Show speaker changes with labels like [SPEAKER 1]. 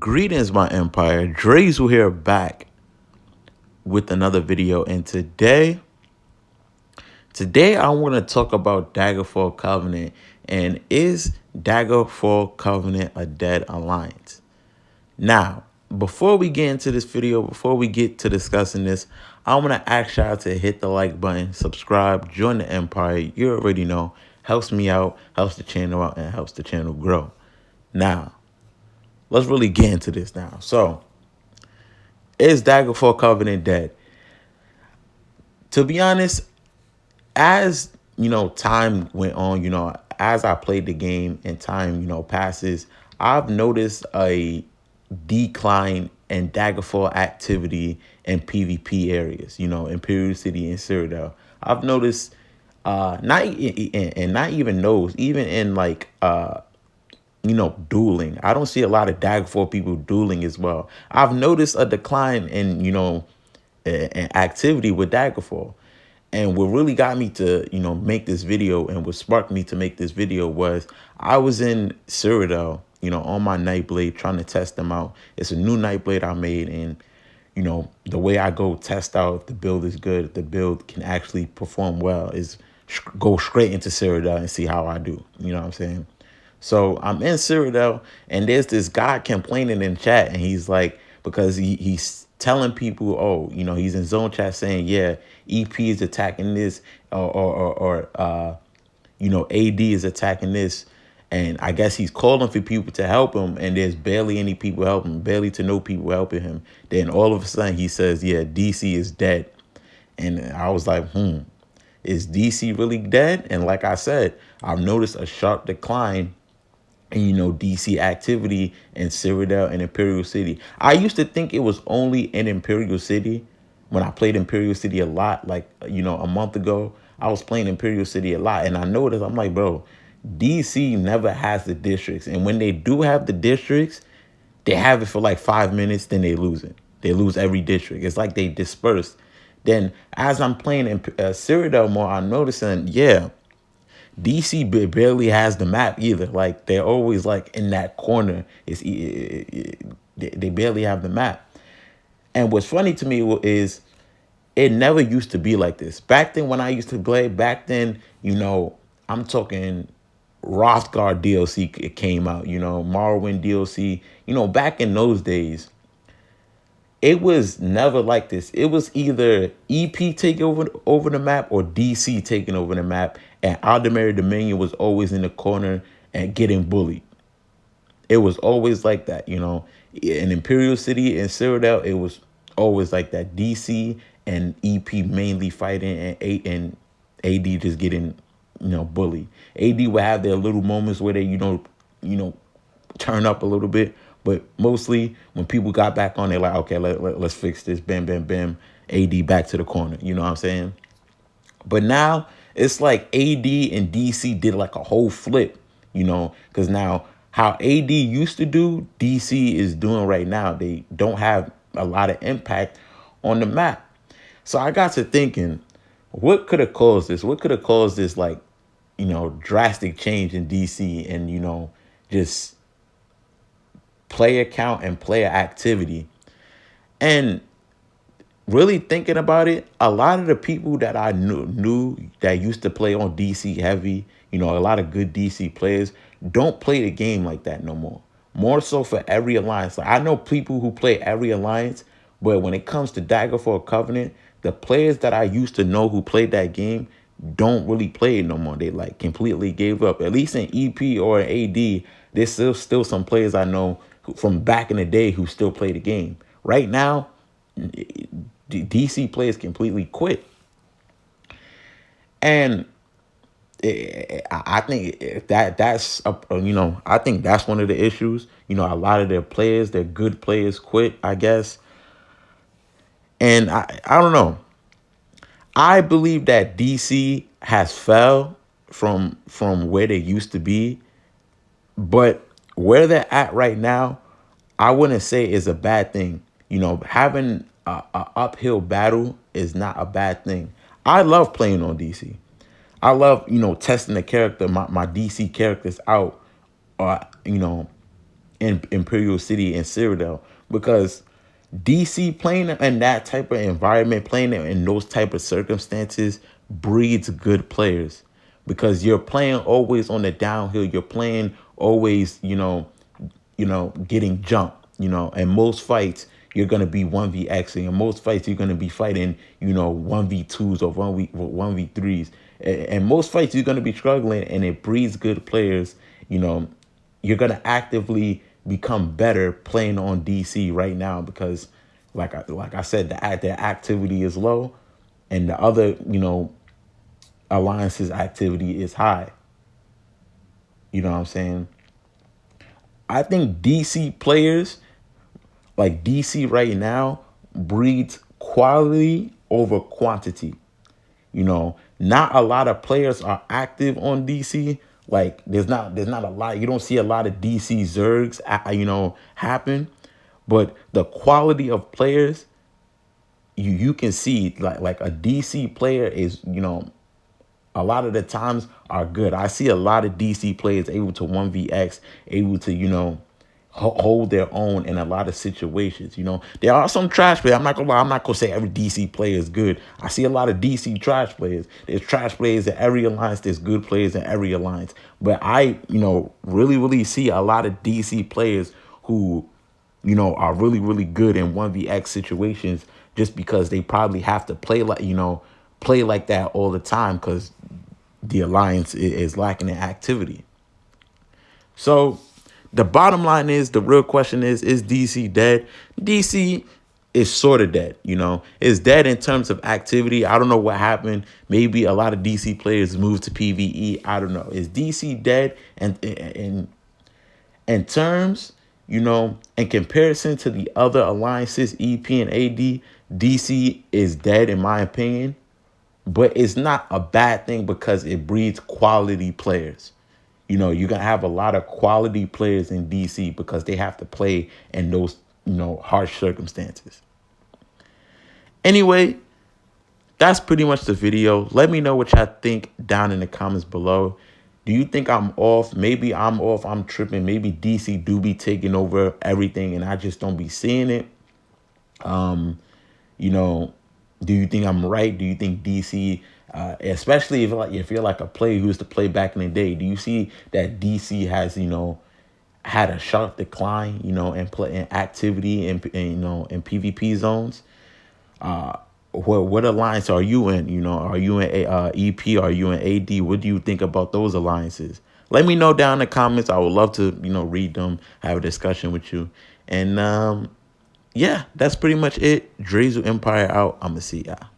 [SPEAKER 1] Greetings, my empire. Drezu here, back with another video. And today I want to talk about Daggerfall Covenant. And is Daggerfall Covenant a dead alliance? Now, before we get into this video, before we get to discussing this, I want to ask y'all to hit the like button, subscribe, join the empire. You already know. Helps me out, helps the channel out, and helps the channel grow. Now, let's really get into this now. So, is Daggerfall Covenant dead? To be honest, as time went on, as I played the game and time, passes, I've noticed a decline in Daggerfall activity in PvP areas, Imperial City and Citadel. I've noticed not even those, even in like dueling. I don't see a lot of Daggerfall people dueling as well. I've noticed a decline in, in activity with Daggerfall. And what really got me to, make this video and what sparked me to make this video was I was in Citadel, on my Nightblade trying to test them out. It's a new Nightblade I made. And, the way I go test out if the build is good, if the build can actually perform well, is go straight into Citadel and see how I do. You know what I'm saying? So I'm in Citadel and there's this guy complaining in chat, and he's like, because he's telling people, oh, he's in zone chat saying, yeah, EP is attacking this, or AD is attacking this. And I guess he's calling for people to help him, and there's barely any people helping him, barely to no people helping him. Then all of a sudden he says, yeah, DC is dead. And I was like, is DC really dead? And like I said, I've noticed a sharp decline in, DC activity in Citadel and Imperial City. I used to think it was only in Imperial City when I played Imperial City a lot. Like, a month ago, I was playing Imperial City a lot. And I noticed, I'm like, bro, DC never has the districts. And when they do have the districts, they have it for like 5 minutes, then they lose it. They lose every district. It's like they disperse. Then as I'm playing in Citadel more, I'm noticing, yeah, DC barely has the map either. Like, they're always like in that corner. They barely have the map. And what's funny to me is it never used to be like this. Back then when I used to play, I'm talking Rothgard DLC, it came out, Morrowind DLC, back in those days, it was never like this. It was either EP taking over the map or DC taking over the map, and Aldemary Dominion was always in the corner and getting bullied. It was always like that, In Imperial City and Citadel, it was always like that. DC and EP mainly fighting, and AD just getting, bullied. AD would have their little moments where they, turn up a little bit. But mostly when people got back on, they're like, okay, let's fix this. Bam, bam, bam. AD back to the corner. You know what I'm saying? But now it's like AD and DC did like a whole flip, because now how AD used to do, DC is doing right now. They don't have a lot of impact on the map. So I got to thinking, what could have caused this? What could have caused this, like, drastic change in DC and, just player count and player activity? And really thinking about it, a lot of the people that I knew that used to play on DC heavy, a lot of good DC players, don't play the game like that no more. More so for every alliance. Like, I know people who play every alliance, but when it comes to Daggerfall Covenant, the players that I used to know who played that game don't really play it no more. They like completely gave up. At least in EP or AD, there's still some players I know from back in the day who still play the game. Right now, DC players completely quit. And I think that's I think that's one of the issues. A lot of their players, their good players, quit, I guess. And I don't know. I believe that DC has fell from where they used to be, but where they're at right now, I wouldn't say is a bad thing. Having a uphill battle is not a bad thing. I love playing on DC. I love, testing the character, my DC characters out, in in Imperial City and Citadel, because DC playing in that type of environment, playing in those type of circumstances, breeds good players, because you're playing always on the downhill. You're playing always, getting jumped, and most fights you're gonna be 1v xing, and most fights you're gonna be fighting, 1v2s or 1v3s, and most fights you're gonna be struggling, and it breeds good players. You're gonna actively become better playing on DC right now, because like I said, their activity is low, and the other alliances activity is high. You know what I'm saying? I think DC players, like DC right now, breeds quality over quantity. Not a lot of players are active on DC. Like there's not a lot. You don't see a lot of DC Zergs, happen. But the quality of players, you can see, like a DC player is, a lot of the times are good. I see a lot of DC players able to 1vx, able to, hold their own in a lot of situations. There are some trash players. I'm not gonna lie. I'm not gonna say every DC player is good. I see a lot of DC trash players. There's trash players in every alliance. There's good players in every alliance. But I, really, really see a lot of DC players who, are really, really good in 1vx situations, just because they probably have to play like that all the time, because the alliance is lacking in activity. So the bottom line is, the real question is DC dead? DC is sort of dead. It's dead in terms of activity. I don't know what happened. Maybe a lot of DC players moved to PvE. I don't know. Is DC dead? And in terms, in comparison to the other alliances, EP and AD, DC is dead in my opinion. But it's not a bad thing, because it breeds quality players. You're going to have a lot of quality players in DC, because they have to play in those, harsh circumstances. Anyway, that's pretty much the video. Let me know what y'all think down in the comments below. Do you think I'm off? Maybe I'm off. I'm tripping. Maybe DC do be taking over everything, and I just don't be seeing it. Do you think I'm right? Do you think DC, especially if you're like a player who used to play back in the day, do you see that DC has had a sharp decline, in activity and in PvP zones? What alliance are you in? Are you in EP? Are you in AD? What do you think about those alliances? Let me know down in the comments. I would love to read them, have a discussion with you, and yeah, that's pretty much it. Drezu Empire out. I'ma see y'all.